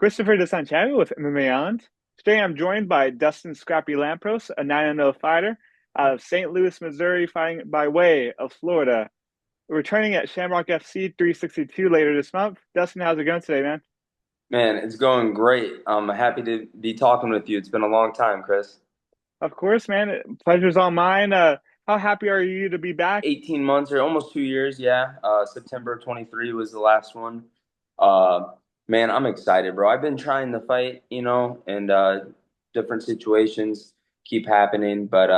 Christopher de Santiago with MMA Island. Today I'm joined by Dustin Scrappy Lampros, a 9-0 fighter out of St. Louis, Missouri, fighting by way of Florida. Returning at Shamrock FC 362 later this month. Dustin, how's it going today, man? Man, it's going great. I'm happy to be talking with you. It's been a long time, Chris. Of course, man. Pleasure's all mine. How happy are you to be back? 18 months or almost 2 years, yeah. September 23 was the last one. Uh, Man, I'm excited, bro. I've been trying to fight, and different situations keep happening, but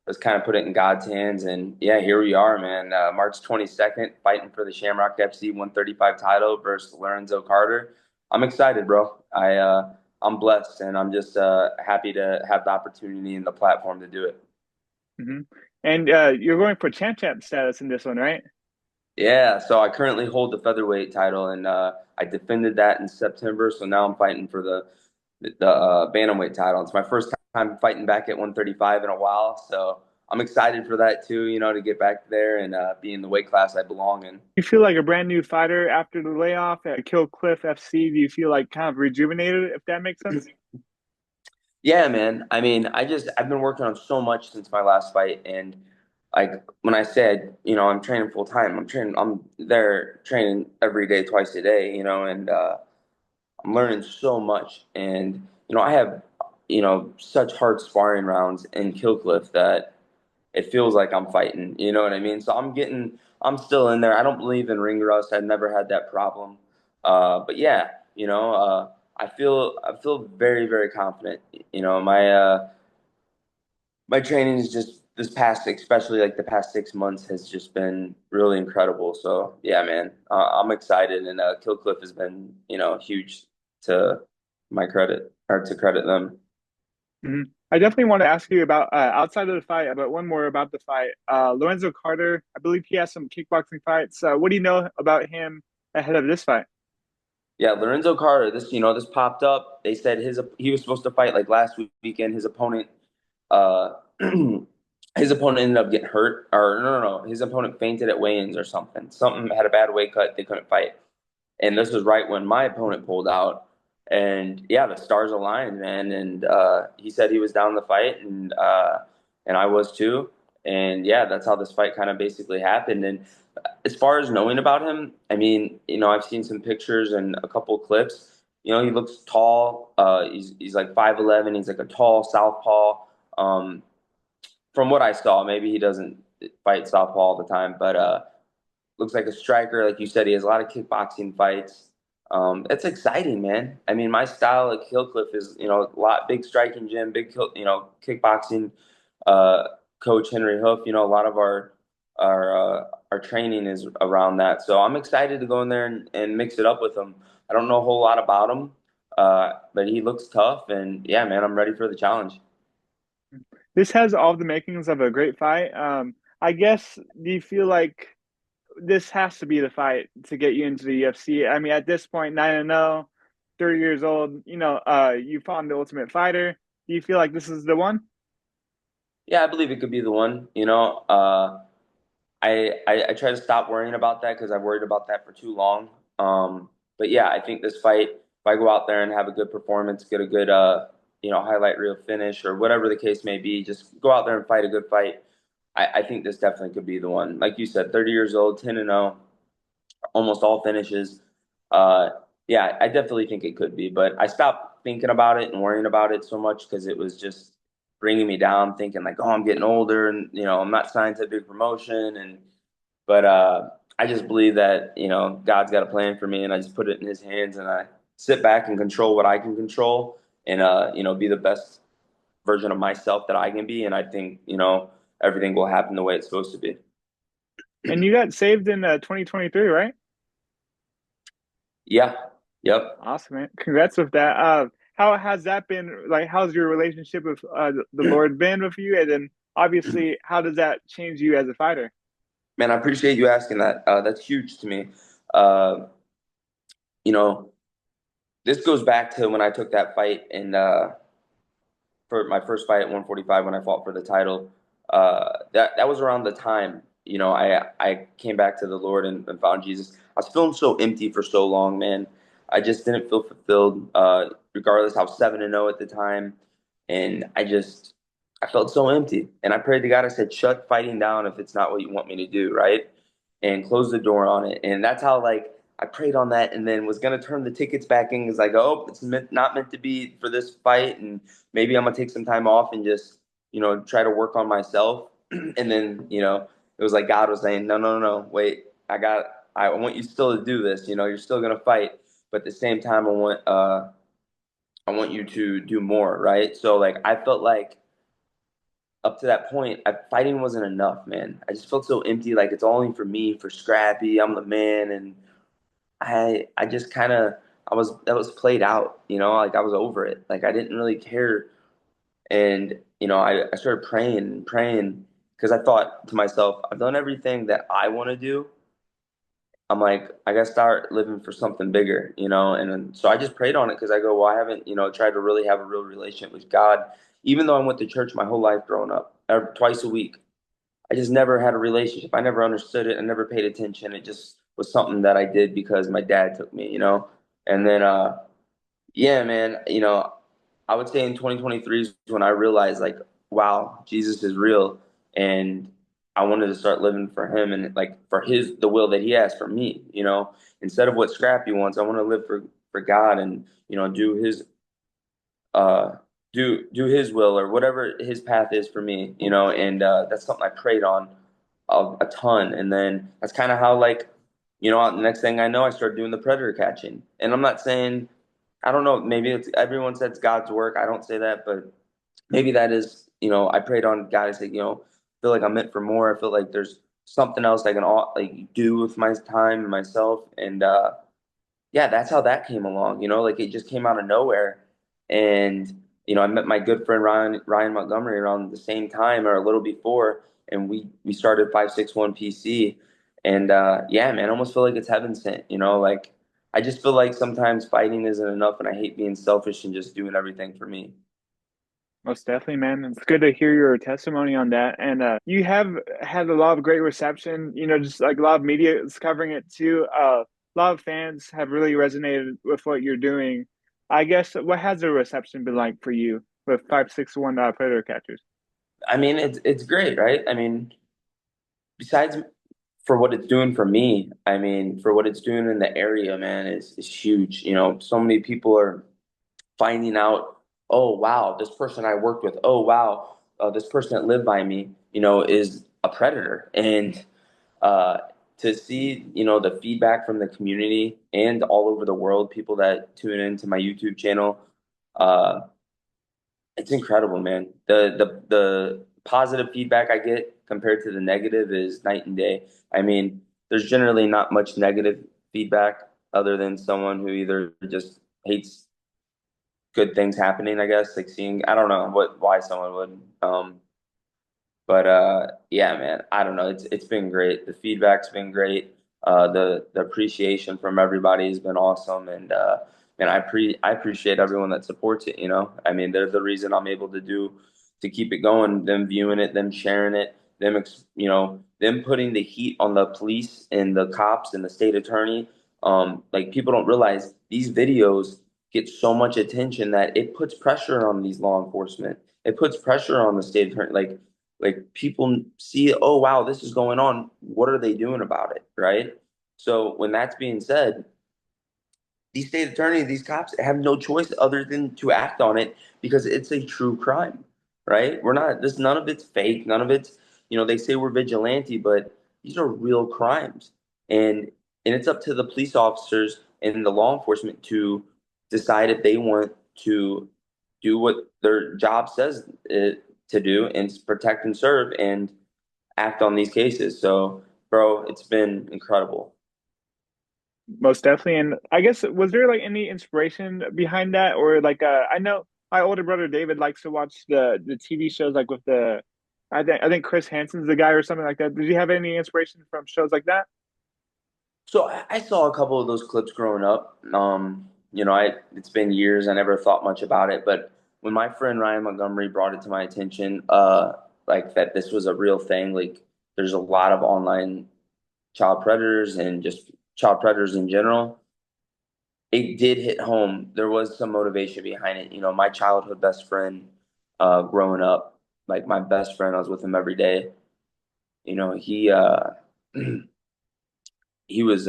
let's kind of put it in God's hands. And yeah, here we are, man. March 22nd, fighting for the Shamrock FC 135 title versus Lorenzo Carter. I'm excited, bro. I'm blessed, and I'm just happy to have the opportunity and the platform to do it. hmm And you're going for champ status in this one, right? Yeah, so I currently hold the featherweight title, and I defended that in September. So now I'm fighting for the bantamweight title. It's my first time fighting back at 135 in a while, so I'm excited for that too. To get back there and be in the weight class I belong in. You feel like a brand new fighter after the layoff at Kill Cliff FC? Do you feel like kind of rejuvenated, if that makes sense? Yeah, man. I mean, I've been working on so much since my last fight, and like when I said, I'm training full time. I'm there training every day, twice a day. And I'm learning so much, and I have such hard sparring rounds in Killcliff that it feels like I'm fighting. You know what I mean? So I'm still in there. I don't believe in ring rust. I've never had that problem. But yeah, I feel very very confident. My training is just this past, especially like the past 6 months, has just been really incredible. So yeah, man, I'm excited, and Killcliff has been huge to my credit or to credit them. hmm I definitely want to ask you about outside of the fight, about one more about the fight. Lorenzo Carter, I believe he has some kickboxing fights. What do you know about him ahead of this fight? Yeah, Lorenzo Carter. This popped up. They said he was supposed to fight like last weekend. His opponent, uh, his opponent ended up getting hurt, or no. His opponent fainted at weigh-ins or something. Something had a bad weight cut. They couldn't fight. And this was right when my opponent pulled out. And yeah, the stars aligned, man. And he said he was down the fight, and I was too. And yeah, that's how this fight kind of basically happened. And as far as knowing about him, I mean, I've seen some pictures and a couple clips. He looks tall. He's like 5'11". He's like a tall southpaw. Um, from what I saw, maybe he doesn't fight southpaw all the time, but looks like a striker. Like you said, he has a lot of kickboxing fights. It's exciting, man. I mean, my style at Hillcliff is, a lot big striking gym, kickboxing. Uh, Coach Henry Hoof, a lot of our training is around that. So I'm excited to go in there and mix it up with him. I don't know a whole lot about him, but he looks tough, and yeah, man, I'm ready for the challenge. This has all the makings of a great fight. I guess, do you feel like this has to be the fight to get you into the UFC? I mean, at this point, 9-0, 30 years old, you found the Ultimate Fighter. Do you feel like this is the one? Yeah, I believe it could be the one. I try to stop worrying about that because I've worried about that for too long. But yeah, I think this fight, if I go out there and have a good performance, get a good highlight reel finish or whatever the case may be, just go out there and fight a good fight. I think this definitely could be the one. Like you said, 30 years old, 10-0, almost all finishes. Uh, yeah, I definitely think it could be, but I stopped thinking about it and worrying about it so much because it was just bringing me down, thinking like, oh, I'm getting older, and I'm not signed to a big promotion, but I just believe that God's got a plan for me, and I just put it in His hands, and I sit back and control what I can control, and be the best version of myself that I can be, and I think everything will happen the way it's supposed to be. And you got saved in 2023, right? Yeah. Yep. Awesome, man. Congrats with that. How has that been? Like, how's your relationship with the Lord been with you? And then, obviously, how does that change you as a fighter? Man, I appreciate you asking that. That's huge to me. Uh, you know, this goes back to when I took that fight and for my first fight at 145 when I fought for the title. That was around the time I came back to the Lord and found Jesus. I was feeling so empty for so long, man. I just didn't feel fulfilled, regardless. I was 7-0 at the time, and I felt so empty. And I prayed to God. I said, "Shut fighting down if it's not what you want me to do, right?" And close the door on it. And that's how like I prayed on that, and then was gonna turn the tickets back in. It's like, oh, not meant to be for this fight, and maybe I'm gonna take some time off and just try to work on myself. And then it was like God was saying, no, no, no, no, wait, I want you still to do this. You're still gonna fight, but at the same time, I want you to do more, right? So like I felt like up to that point, fighting wasn't enough, man. I just felt so empty, like it's only for me, for Scrappy. I'm the man, and I just kind of that was played out, like I was over it. Like I didn't really care, and I started praying and praying because I thought to myself, I've done everything that I want to do. I'm like, I gotta start living for something bigger, and then, so I just prayed on it because I go, well, I haven't, tried to really have a real relationship with God, even though I went to church my whole life growing up, twice a week. I just never had a relationship. I never understood it. I never paid attention. It just was something that I did because my dad took me. And then, yeah, man, I would say in 2023 is when I realized, like, wow, Jesus is real. And I wanted to start living for him and like for the will that he has for me. Instead of what Scrappy wants, I want to live for God and, do uh do his will or whatever his path is for me. And that's something I prayed on a ton. And then that's kind of how like the next thing I know, I started doing the predator catching. And I'm not saying, I don't know, maybe it's everyone says God's work. I don't say that, but maybe that is, I prayed on God. I said, feel like I'm meant for more. I feel like there's something else I can like do with my time and myself. And yeah, that's how that came along. Like it just came out of nowhere. And I met my good friend Ryan Montgomery around the same time or a little before, and we started 561 PC. And yeah, man, I almost feel like it's heaven sent. Like I just feel like sometimes fighting isn't enough, and I hate being selfish and just doing everything for me. Most definitely, man. It's good to hear your testimony on that. And you have had a lot of great reception, just like a lot of media is covering it too. A lot of fans have really resonated with what you're doing. I guess what has the reception been like for you with 561 Predator Catchers? I mean, it's great, right? I mean, besides for what it's doing for me, I mean, for what it's doing in the area, man, is huge. So many people are finding out, oh wow, this person I worked with, oh wow, this person that lived by me, is a predator. And uh, to see, the feedback from the community and all over the world, people that tune into my YouTube channel, uh, it's incredible, man. The positive feedback I get compared to the negative is night and day. I mean, there's generally not much negative feedback other than someone who either just hates good things happening, I guess, like seeing, I don't know why someone would. But yeah, man, I don't know. It's been great. The feedback's been great. The appreciation from everybody has been awesome, and I appreciate everyone that supports it. I mean, they're the reason I'm able to keep it going. Them viewing it, them sharing it, them putting the heat on the police and the cops and the state attorney. Like people don't realize these videos get so much attention that it puts pressure on these law enforcement. It puts pressure on the state attorney. Like people see, oh wow, this is going on. What are they doing about it, right? So when that's being said, these state attorneys, these cops have no choice other than to act on it because it's a true crime, right? We're not this none of it's fake, none of it's, they say we're vigilante, but these are real crimes. And it's up to the police officers and the law enforcement to decide if they want to do what their job says to do and protect and serve and act on these cases. So, bro, it's been incredible. Most definitely. And I guess was there like any inspiration behind that, or like I know my older brother David likes to watch the TV shows like with the I think Chris Hansen's the guy or something like that. Did you have any inspiration from shows like that? So I saw a couple of those clips growing up. It's been years. I never thought much about it, but when my friend Ryan Montgomery brought it to my attention, like that this was a real thing. Like there's a lot of online child predators and just child predators in general. it did hit home. There was some motivation behind it. You know, my childhood best friend, growing up, like my best friend, I was with him every day. You know, he was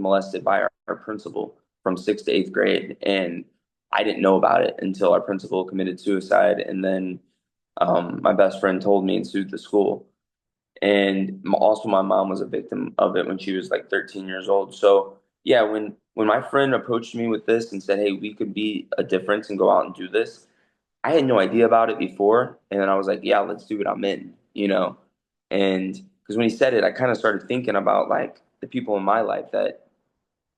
molested by our principal from sixth to eighth grade, and I didn't know about it until our principal committed suicide, and then my best friend told me and sued the school. And also, my mom was a victim of it when she was like 13 years old. So yeah, when my friend approached me with this and said, "Hey, we could be a difference and go out and do this," I had no idea about it before, and then I was like, "Yeah, let's do it. I'm in." You know, and because when he said it, I kind of started thinking about like the people in my life that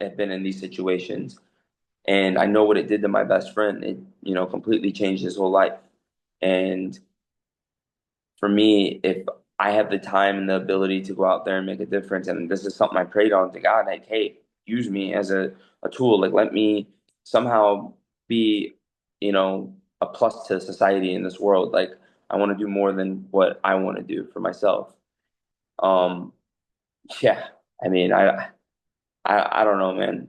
have been in these situations, and I know what it did to my best friend. It, completely changed his whole life. And for me, if I have the time and the ability to go out there and make a difference, and this is something I prayed on to God, like, hey, use me as a tool. Like, let me somehow be, a plus to society in this world. Like, I want to do more than what I want to do for myself. Um, yeah, I mean, I don't know, man.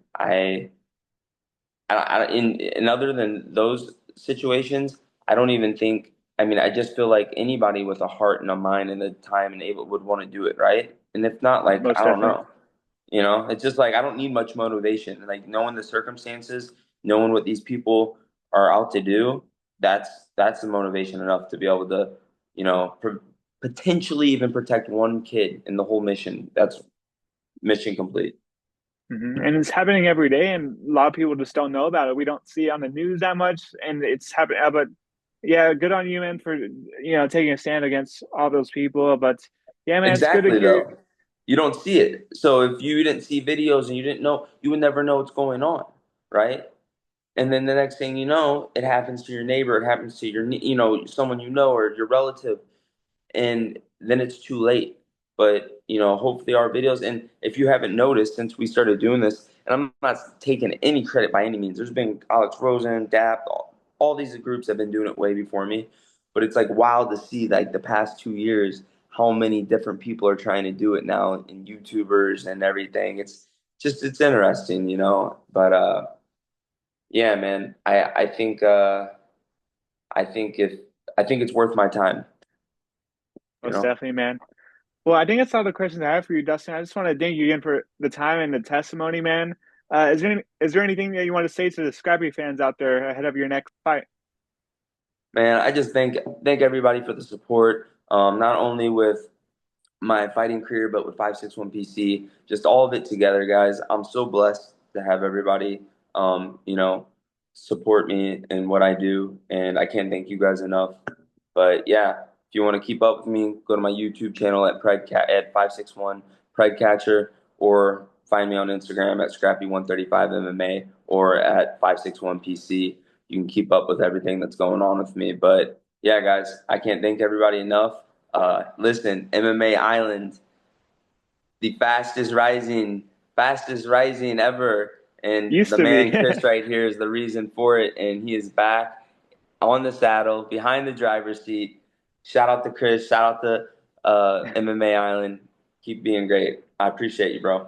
In other than those situations, I don't even think. I mean, I just feel like anybody with a heart and a mind and the time and able would want to do it, right? And if not, like, Most I don't definitely. know. It's just like I don't need much motivation. Like knowing the circumstances, knowing what these people are out to do, that's the motivation enough to be able to, potentially even protect one kid in the whole mission. That's mission complete. And it's happening every day, and a lot of people just don't know about it. We don't see it on the news that much, and it's happening. But yeah, good on you, man, for taking a stand against all those people. But yeah, man, it's good to Exactly, hear. though. You don't see it. So if you didn't see videos and you didn't know, you would never know what's going on, right? And then the next thing you know, it happens to your neighbor, it happens to someone you know or your relative, and then it's too late. But hopefully our videos, and if you haven't noticed since we started doing this, and I'm not taking any credit by any means. There's been Alex Rosen, DAP, all these groups have been doing it way before me. But it's like wild to see like the past 2 years how many different people are trying to do it now, and YouTubers and everything. It's interesting, But yeah, man, I think if I think it's worth my time, you Most know. definitely, man. Well, I think that's all the questions I have for you, Dustin. I just want to thank you again for the time and the testimony, man. Is there anything that you want to say to the Scrappy fans out there ahead of your next fight? Man, I just thank everybody for the support. Not only with my fighting career, but with 561 PC, just all of it together, guys. I'm so blessed to have everybody, support me in what I do, and I can't thank you guys enough. But yeah, if you want to keep up with me, go to my YouTube channel at 561 Catcher, or find me on Instagram at Scrappy135 MMA or at 561 PC. You can keep up with everything that's going on with me. But yeah, guys, I can't thank everybody enough. Listen, MMA Island, the fastest rising ever. And Used the to be. man Chris right here is the reason for it. And he is back on the saddle, behind the driver's seat. Shout out to Chris. Shout out to MMA Island. Keep being great. I appreciate you, bro.